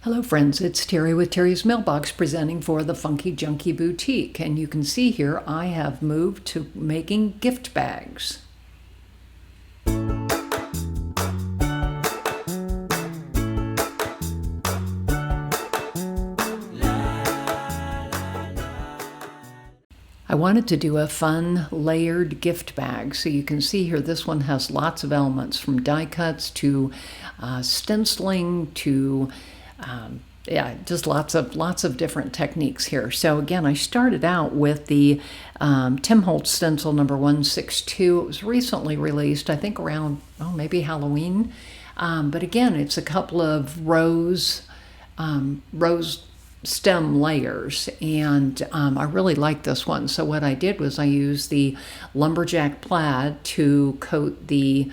Hello friends, it's Terry with Terry's Mailbox presenting for the Funky Junkie Boutique, and you can see here I have moved to making gift bags. I wanted to do a fun layered gift bag, so you can see here this one has lots of elements from die cuts to stenciling to just lots of different techniques here. So again, I started out with the Tim Holtz stencil number 162. It was recently released, I think around maybe Halloween. But again, it's a couple of rose stem layers, and I really like this one. So what I did was I used the lumberjack plaid to coat the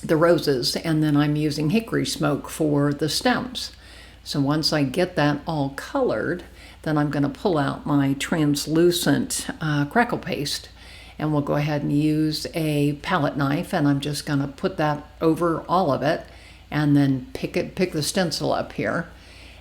roses, and then I'm using hickory smoke for the stems. So once I get that all colored, then I'm going to pull out my translucent crackle paste, and we'll go ahead and use a palette knife, and I'm just going to put that over all of it and then pick the stencil up here.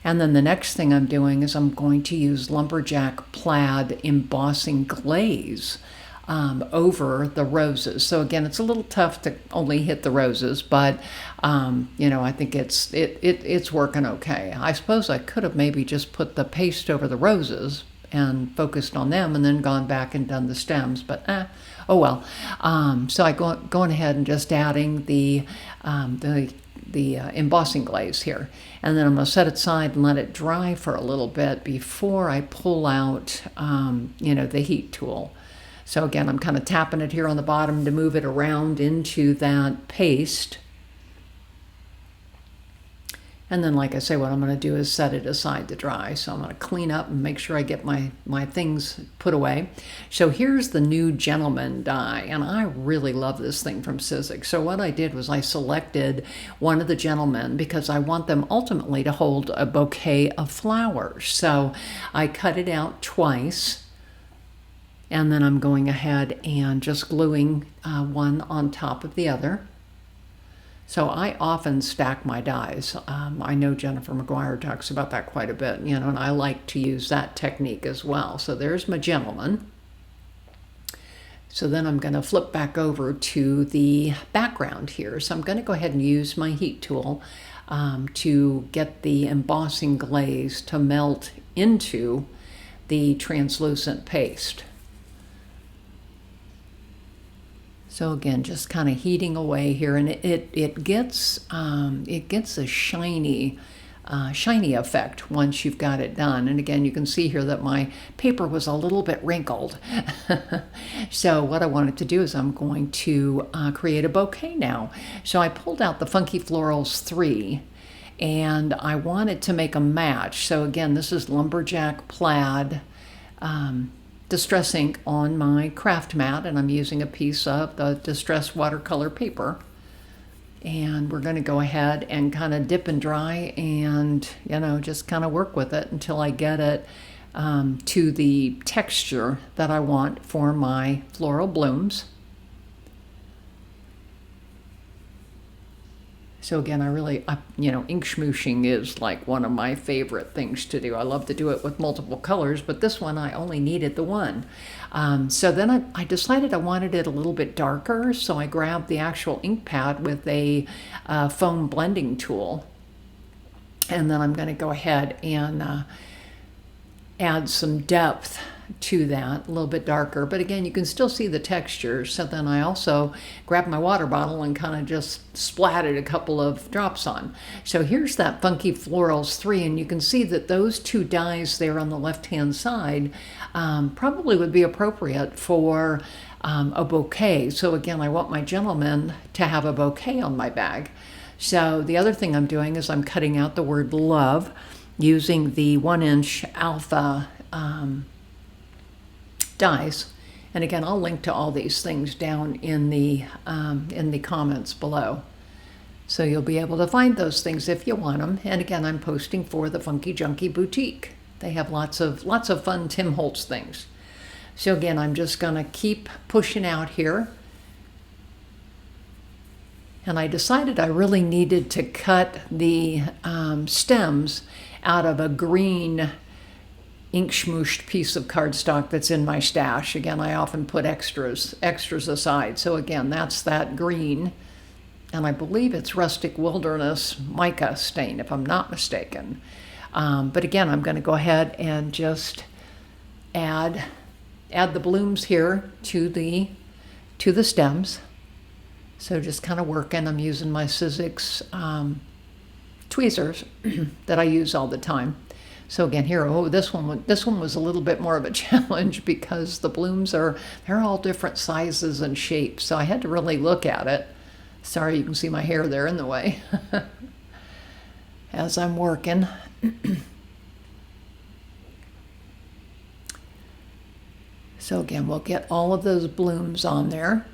And then the next thing I'm doing is I'm going to use lumberjack plaid embossing glaze over the roses. So again, it's a little tough to only hit the roses, but I think it's working okay. I suppose I could have maybe just put the paste over the roses and focused on them and then gone back and done the stems, but oh well. So I going ahead and just adding the embossing glaze here, and then I'm going to set it aside and let it dry for a little bit before I pull out the heat tool. So again, I'm kind of tapping it here on the bottom to move it around into that paste. And then, like I say, what I'm going to do is set it aside to dry. So I'm going to clean up and make sure I get my things put away. So here's the new Gentleman die, and I really love this thing from Sizzix. So what I did was I selected one of the Gentlemen because I want them ultimately to hold a bouquet of flowers. So I cut it out twice, and then I'm going ahead and just gluing one on top of the other. So I often stack my dies. I know Jennifer McGuire talks about that quite a bit, and I like to use that technique as well. So there's my Gentleman. So then I'm going to flip back over to the background here. So I'm going to go ahead and use my heat tool to get the embossing glaze to melt into the translucent paste. So again, just kind of heating away here, and it gets a shiny effect once you've got it done. And again, you can see here that my paper was a little bit wrinkled. So what I wanted to do is I'm going to create a bouquet now. So I pulled out the Funky Florals 3, and I wanted to make a match. So again, this is lumberjack plaid distress ink on my craft mat, and I'm using a piece of the distress watercolor paper, and we're going to go ahead and kind of dip and dry and just kind of work with it until I get it to the texture that I want for my floral blooms. So again, ink schmooshing is like one of my favorite things to do. I love to do it with multiple colors, but this one I only needed the one. So then I decided I wanted it a little bit darker, so I grabbed the actual ink pad with a foam blending tool. And then I'm going to go ahead and add some depth to that, a little bit darker, but again, you can still see the texture. So then I also grabbed my water bottle and kind of just splattered a couple of drops on. So here's that Funky Florals 3, and you can see that those two dies there on the left-hand side probably would be appropriate for a bouquet. So again, I want my Gentleman to have a bouquet on my bag. So the other thing I'm doing is I'm cutting out the word love using the 1-inch alpha dies, and again, I'll link to all these things down in the comments below, so you'll be able to find those things if you want them. And again, I'm posting for the Funky Junkie Boutique. They have lots of fun Tim Holtz things. So again, I'm just gonna keep pushing out here, And I decided I really needed to cut the stems out of a green ink schmooshed piece of cardstock that's in my stash. Again, I often put extras aside. So again, that's that green. And I believe it's Rustic Wilderness mica stain, if I'm not mistaken. But again, I'm going to go ahead and just add the blooms here to the stems. So just kind of working. I'm using my Sizzix tweezers that I use all the time. So again, here, this one was a little bit more of a challenge because the blooms they're all different sizes and shapes. So I had to really look at it. Sorry, you can see my hair there in the way as I'm working. So again, we'll get all of those blooms on there.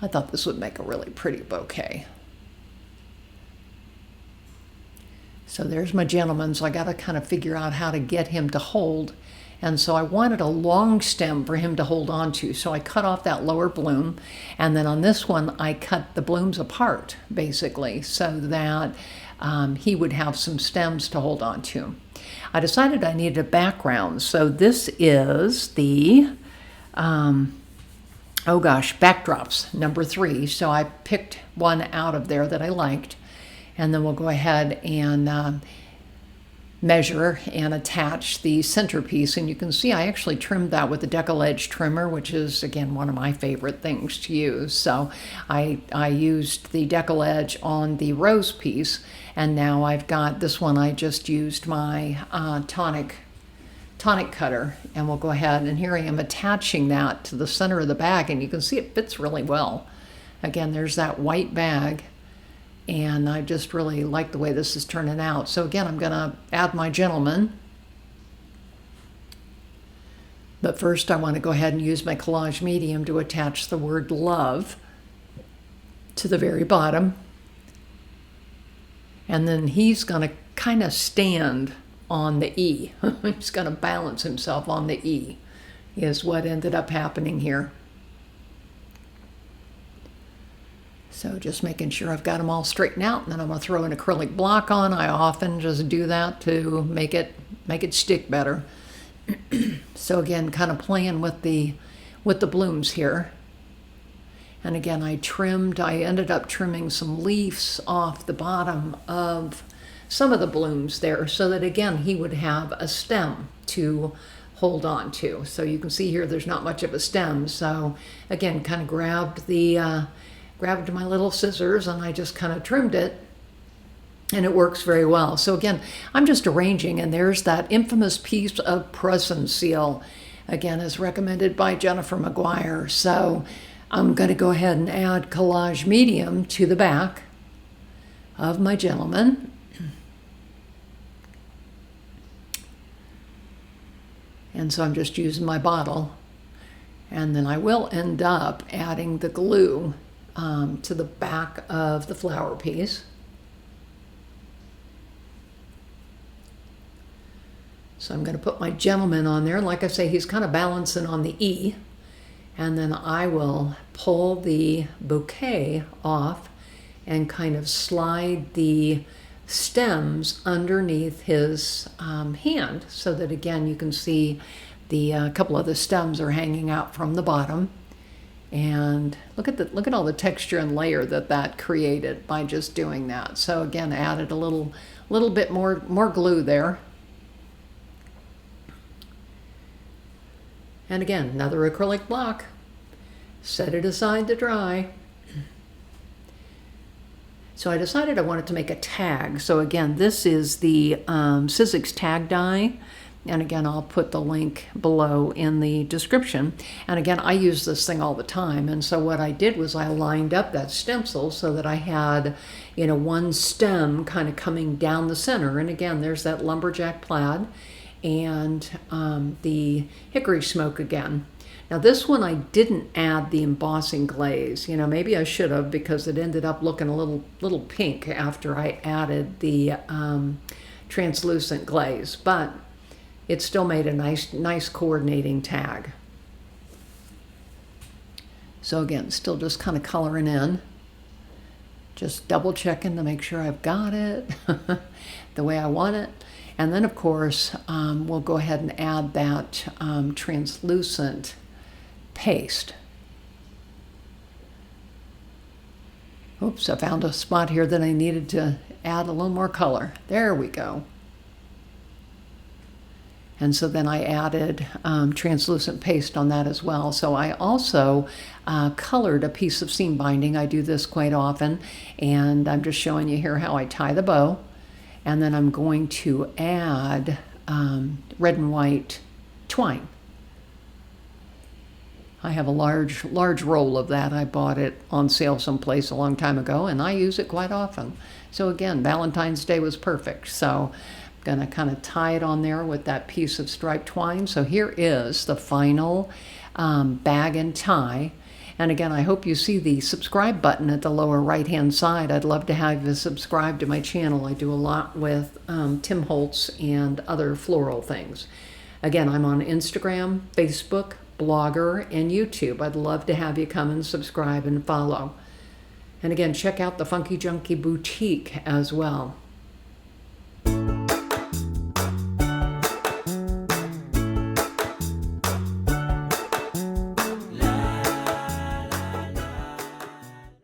I thought this would make a really pretty bouquet. So there's my gentleman, so I got to kind of figure out how to get him to hold. And so I wanted a long stem for him to hold on to. So I cut off that lower bloom. And then on this one, I cut the blooms apart, basically, so that he would have some stems to hold on to. I decided I needed a background. So this is the, backdrops, number 3. So I picked one out of there that I liked. And then we'll go ahead and measure and attach the centerpiece. And you can see I actually trimmed that with the decal edge trimmer, which is, again, one of my favorite things to use. So I used the decal edge on the rose piece. And now I've got this one. I just used my tonic cutter. And we'll go ahead, and here I am attaching that to the center of the bag. And you can see it fits really well. Again, there's that white bag. And I just really like the way this is turning out. So again, I'm going to add my gentleman. But first I want to go ahead and use my collage medium to attach the word love to the very bottom. And then he's going to kind of stand on the E. He's going to balance himself on the E, is what ended up happening here. So just making sure I've got them all straightened out, and then I'm going to throw an acrylic block on. I often just do that to make it stick better. So again, kind of playing with the blooms here. And again, I ended up trimming some leaves off the bottom of some of the blooms there so that, again, he would have a stem to hold on to. So you can see here there's not much of a stem. So again, kind of grabbed my little scissors and I just kind of trimmed it, and it works very well. So again, I'm just arranging, and there's that infamous piece of press and seal, again, as recommended by Jennifer McGuire. So I'm going to go ahead and add collage medium to the back of my gentleman. And so I'm just using my bottle, and then I will end up adding the glue to the back of the flower piece. So I'm going to put my gentleman on there. Like I say, he's kind of balancing on the E. And then I will pull the bouquet off and kind of slide the stems underneath his hand, so that, again, you can see the couple of the stems are hanging out from the bottom. And look at all the texture and layer that created by just doing that. So again, added a little bit more glue there. And again, another acrylic block. Set it aside to dry. So I decided I wanted to make a tag. So again, this is the Sizzix tag die. And again, I'll put the link below in the description. And again, I use this thing all the time. And so what I did was I lined up that stencil so that I had, one stem kind of coming down the center. And again, there's that lumberjack plaid and the hickory smoke again. Now this one I didn't add the embossing glaze. Maybe I should have, because it ended up looking a little pink after I added the translucent glaze. But it still made a nice coordinating tag. So again, still just kind of coloring in. Just double checking to make sure I've got it the way I want it. And then of course, we'll go ahead and add that translucent paste. Oops, I found a spot here that I needed to add a little more color. There we go. And so then I added translucent paste on that as well. So I also colored a piece of seam binding. I do this quite often, and I'm just showing you here how I tie the bow. And then I'm going to add red and white twine. I have a large roll of that. I bought it on sale someplace a long time ago, and I use it quite often. So again, Valentine's Day was perfect. So I'm gonna kind of tie it on there with that piece of striped twine. So here is the final bag and tie. And again, I hope you see the subscribe button at the lower right-hand side. I'd love to have you subscribe to my channel. I do a lot with Tim Holtz and other floral things. Again, I'm on Instagram, Facebook, Blogger, and YouTube. I'd love to have you come and subscribe and follow. And again, check out the Funky Junkie Boutique as well.